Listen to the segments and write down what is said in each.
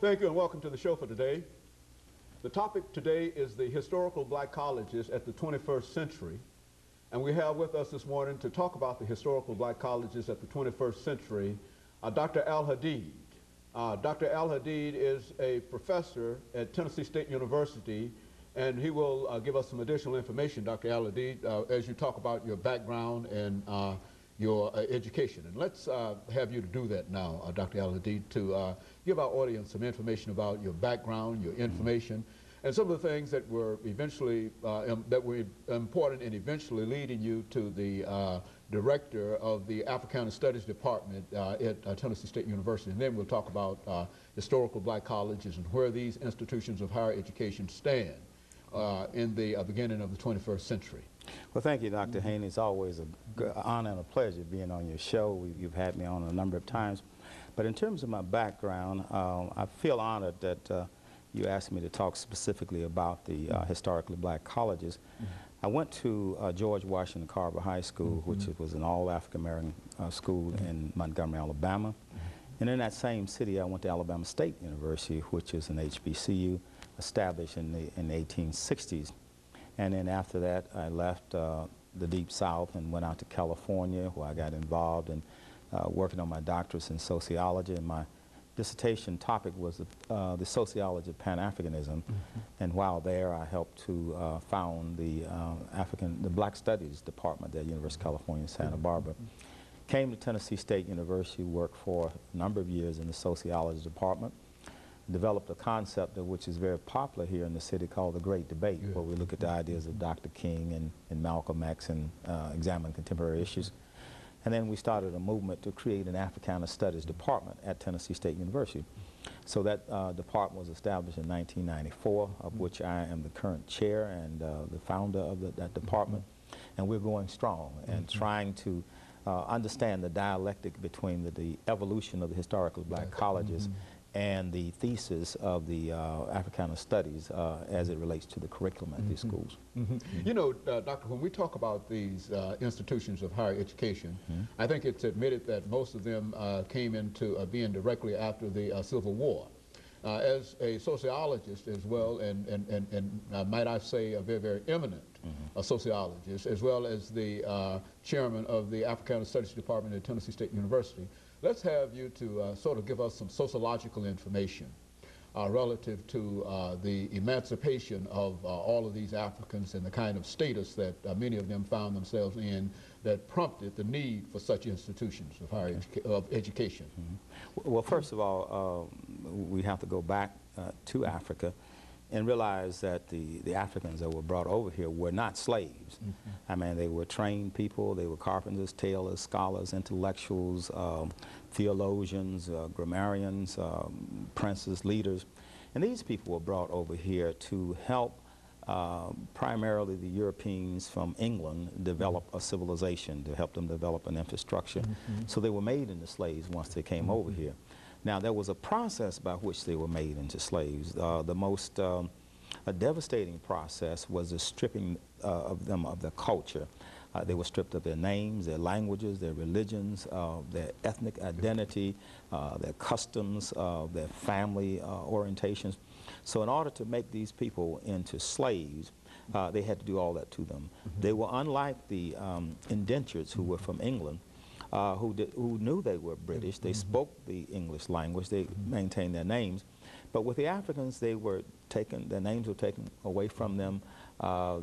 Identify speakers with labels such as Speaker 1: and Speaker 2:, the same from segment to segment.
Speaker 1: Thank you and welcome to the show for today. The topic today is the historical black colleges at the 21st century. And we have with us this morning to talk about the historical black colleges at the 21st century, Dr. Al Hadid. Dr. Al Hadid is a professor at Tennessee State University, and he will give us some additional information, Dr. Al Hadid, as you talk about your background and your education. And let's have you to do that now, Dr. Al Hadid, to give our audience some information about your background, your information, and some of the things that were eventually important in eventually leading you to the director of the Africana Studies Department at Tennessee State University. And then we'll talk about historical black colleges and where these institutions of higher education stand in the beginning of the 21st century.
Speaker 2: Well, thank you, Dr. Haney. It's always an honor and a pleasure being on your show. You've had me on a number of times. But in terms of my background, I feel honored that you asked me to talk specifically about the historically black colleges. I went to George Washington Carver High School, which was an all-African-American school in Montgomery, Alabama. And in that same city, I went to Alabama State University, which is an HBCU established in the 1860s. And then after that, I left the Deep South and went out to California, where I got involved in working on my doctorates in sociology. And my dissertation topic was the sociology of Pan-Africanism. And while there, I helped to found the Black Studies Department at University of California, Santa Barbara. Came to Tennessee State University, worked for a number of years in the sociology department. Developed a concept which is very popular here in the city called the Great Debate, where we look at the ideas of Dr. King and Malcolm X and examine contemporary issues. And then we started a movement to create an Africana Studies department at Tennessee State University. So that department was established in 1994, of which I am the current chair and the founder of that department. And we're going strong and trying to understand the dialectic between the evolution of the historical black colleges and the thesis of the Africana Studies as it relates to the curriculum at these schools.
Speaker 1: You know, Doctor, when we talk about these institutions of higher education, I think it's admitted that most of them came into being directly after the Civil War. As a sociologist as well, and might I say a very, very eminent sociologist, as well as the chairman of the Africana Studies Department at Tennessee State University, let's have you to sort of give us some sociological information relative to the emancipation of all of these Africans and the kind of status that many of them found themselves in that prompted the need for such institutions of higher education.
Speaker 2: Well, first of all, we have to go back to Africa and realize that the Africans that were brought over here were not slaves. I mean, they were trained people. They were carpenters, tailors, scholars, intellectuals, theologians, grammarians, princes, leaders. And these people were brought over here to help primarily the Europeans from England develop a civilization, to help them develop an infrastructure. So they were made into slaves once they came over here. Now, there was a process by which they were made into slaves. The most devastating process was the stripping of them of their culture. They were stripped of their names, their languages, their religions, their ethnic identity, their customs, their family orientations. So in order to make these people into slaves, they had to do all that to them. They were unlike the indentures who were from England, who knew they were British. They spoke the English language. They maintained their names. But with the Africans, they were taken, their names were taken away from them.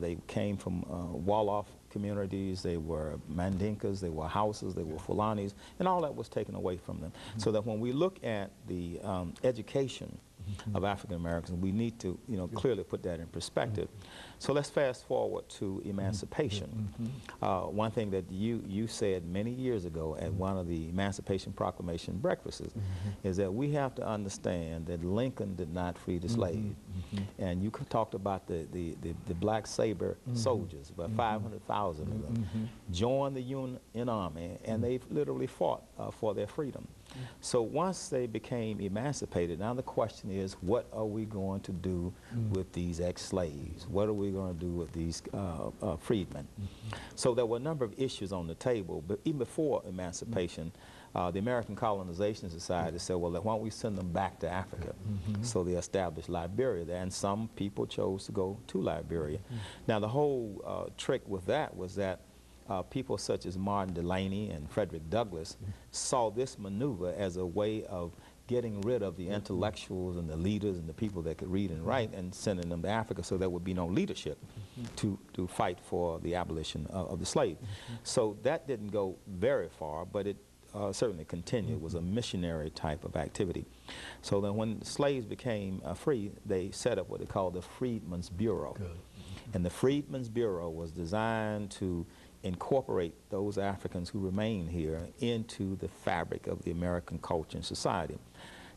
Speaker 2: They came from Wolof communities. They were Mandinkas. They were Hausas. They were Fulanis. And all that was taken away from them. So that when we look at the education of African Americans, we need to, clearly put that in perspective. So let's fast forward to emancipation. One thing that you said many years ago at one of the Emancipation Proclamation breakfasts is that we have to understand that Lincoln did not free the slaves. And you talked about the black saber soldiers, about 500,000 of them, joined the Union Army, and they literally fought for their freedom. So once they became emancipated, now the question is, what are we going to do with these ex-slaves? What are we going to do with these freedmen? So there were a number of issues on the table, but even before emancipation, the American Colonization Society said, well, why don't we send them back to Africa? So they established Liberia there, and some people chose to go to Liberia. Now, the whole trick with that was that people such as Martin Delany and Frederick Douglass saw this maneuver as a way of getting rid of the intellectuals and the leaders and the people that could read and write and sending them to Africa so there would be no leadership to fight for the abolition of the slave. So that didn't go very far, but it certainly continued. It was a missionary type of activity. So then when the slaves became free, they set up what they called the Freedmen's Bureau. And the Freedmen's Bureau was designed to incorporate those Africans who remain here into the fabric of the American culture and society.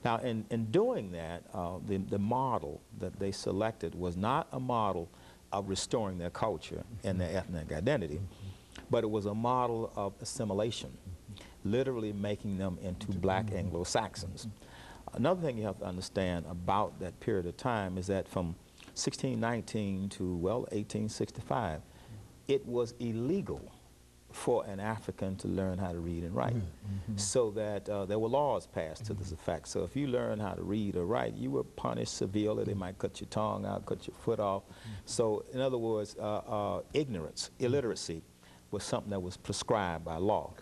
Speaker 2: Now, in doing that, the model that they selected was not a model of restoring their culture and their ethnic identity, but it was a model of assimilation, literally making them into black Anglo-Saxons. Another thing you have to understand about that period of time is that from 1619 to, well, 1865, it was illegal for an African to learn how to read and write. So that there were laws passed to this effect. So if you learn how to read or write, you were punished severely. They might cut your tongue out, cut your foot off. So in other words, ignorance, illiteracy, was something that was prescribed by law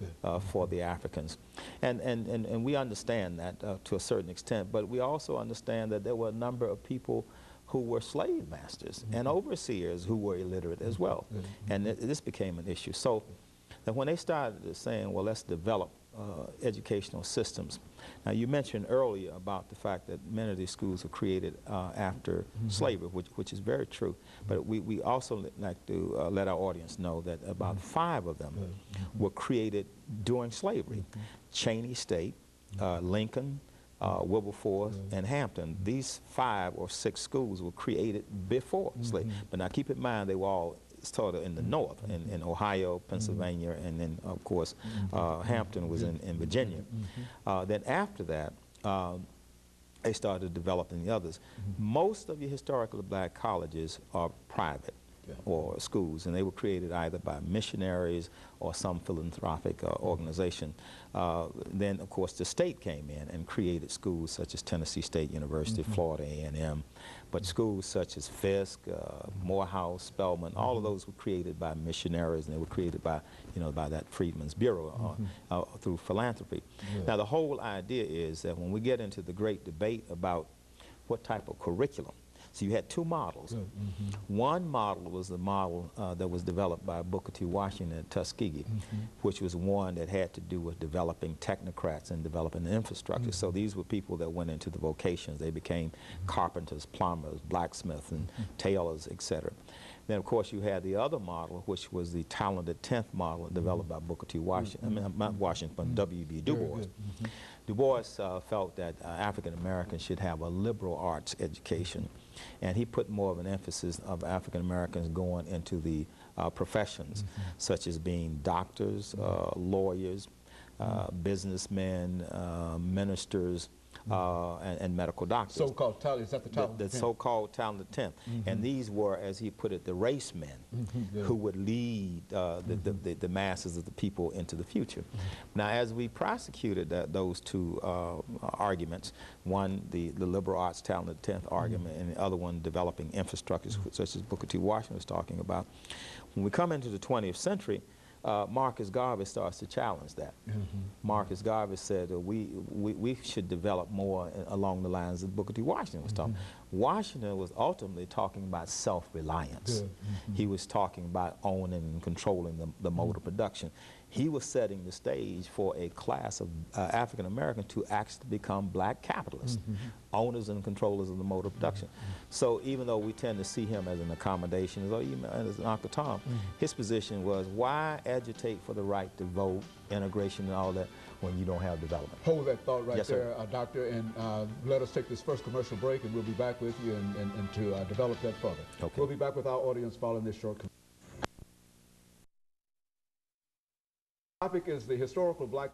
Speaker 2: for the Africans. And we understand that to a certain extent, but we also understand that there were a number of people who were slave masters and overseers who were illiterate as well. And this became an issue. So that when they started saying, well, let's develop educational systems. Now, you mentioned earlier about the fact that many of these schools were created after slavery, which is very true. But we also like to let our audience know that about 5 of them were created during slavery. Cheney State, Lincoln, Wilberforce, and Hampton. These 5 or 6 schools were created before slavery. But now keep in mind, they were all started in the north, in Ohio, Pennsylvania, and then, of course, Hampton was in Virginia. Then after that, they started developing the others. Most of your historically black colleges are private or schools, and they were created either by missionaries or some philanthropic organization. Then, of course, the state came in and created schools such as Tennessee State University, Florida A&M, but schools such as Fisk, Morehouse, Spelman, all of those were created by missionaries, and they were created by, by that Freedmen's Bureau through philanthropy. Now, the whole idea is that when we get into the great debate about what type of curriculum, so you had 2 models. One model was the model that was developed by Booker T. Washington at Tuskegee, which was one that had to do with developing technocrats and developing the infrastructure. So these were people that went into the vocations. They became carpenters, plumbers, blacksmiths, and tailors, etc. Then, of course, you had the other model, which was the talented 10th model developed by Booker T. Washington, I mean, not Washington, but W.B. Du Bois. Du Bois felt that African Americans should have a liberal arts education, and he put more of an emphasis of African Americans going into the professions, such as being doctors, lawyers, businessmen, ministers, and medical doctors.
Speaker 1: So-called talent, is that the talent?
Speaker 2: The so-called talented 10th. And these were, as he put it, the race men who would lead the masses of the people into the future. Now, as we prosecuted those 2 arguments, one, the liberal arts talented 10th argument, and the other one, developing infrastructures, such as Booker T. Washington was talking about, when we come into the 20th century, Marcus Garvey starts to challenge that. Marcus Garvey said we should develop more along the lines that Booker T. Washington was talking. Washington was ultimately talking about self-reliance. He was talking about owning and controlling the mode of production. He was setting the stage for a class of African Americans to actually become black capitalists, owners and controllers of the mode of production. So even though we tend to see him as an accommodation, or even as an Uncle Tom, his position was, why agitate for the right to vote, integration and all that, when you don't have development?
Speaker 1: Hold that thought right
Speaker 2: Yes,
Speaker 1: there, Doctor, and let us take this first commercial break, and we'll be back with you and to develop that further.
Speaker 2: Okay.
Speaker 1: We'll be back with our audience following this short commercial. The topic is the historical black